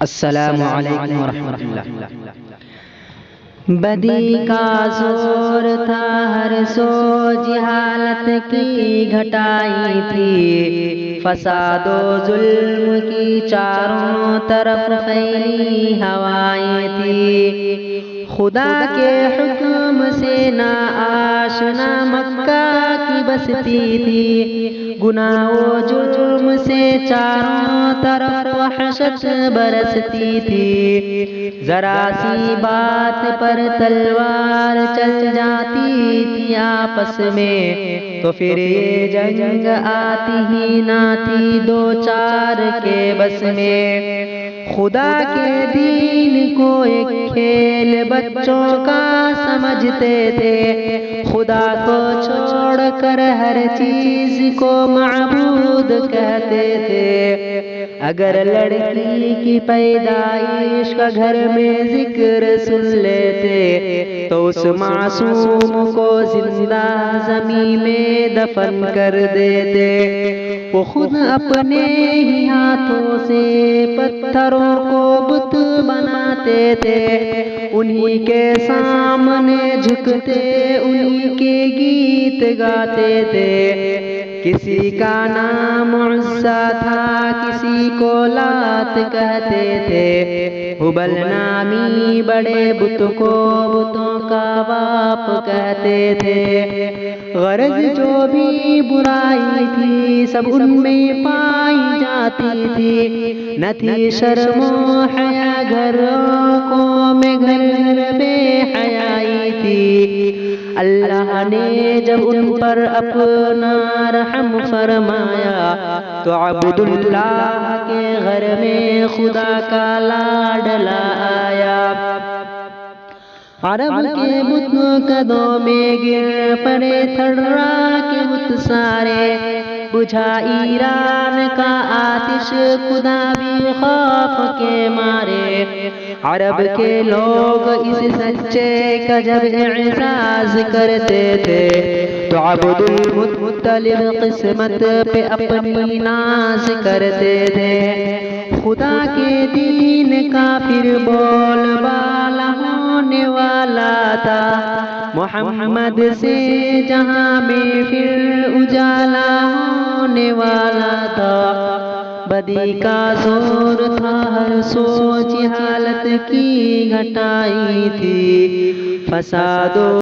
अस्सलामु अलैकुम वरहमतुल्लाह। बदी का जोर था, हर सोच हालत की घटाई थी। फसादो जुल्म की चारों तरफ फैली हवाएं थी। खुदा के हुक्म से ना आशना मक्का की बसती थी। गुनाह व जुर्म से चारों तरफ वहशत बरसती थी। जरा सी बात पर तलवार चल जाती थी आपस में, तो फिर ये जंग आती ही ना थी दो चार के बस में। खुदा के दीन को एक खेल बच्चों का समझते थे। खुदा को छोड़कर हर चीज को माबूद कहते थे। अगर लड़की की पैदाइश का घर में जिक्र सुन लेते, तो उस मासूम को जिंदा जमीन में दफन कर देते। वो खुद अपने ही हाथों से पत्थरों को बुत बनाते थे। उन्हीं के सामने झुकते, उन्हीं के गीत गाते थे। किसी का नाम उस्सा था, किसी को लात कहते थे। हुबल नामी बड़े बुत को बुतों का बाप कहते थे। गरज जो भी बुराई थी सब उनमें पाई जाती थी। न थी शर्मो हया घरों में घर बेहयाई थी। अल्लाह ने जब उन पर अपना रहम फरमाया, तो अब्दुल्लाह के घर में खुदा का लाडला आया। अरब के बुत कदों में गिर पड़े, थर्रा के बुत सारे। बुझा ईरान का आतिश खुदा भी खौफ के मारे। अरब के लोग इस सच्चे का जब एहसास करते थे, तो अब्दुल मुत्तलिब किस्मत पे अपनी नाज करते थे। खुदा के दीन का फिर बोलबाला होने वाला था। मोहम्मद से जहां में फिर उजाला होने वाला था। बदी का जोर था, हर सोच हालत की घटाई थी। फसादो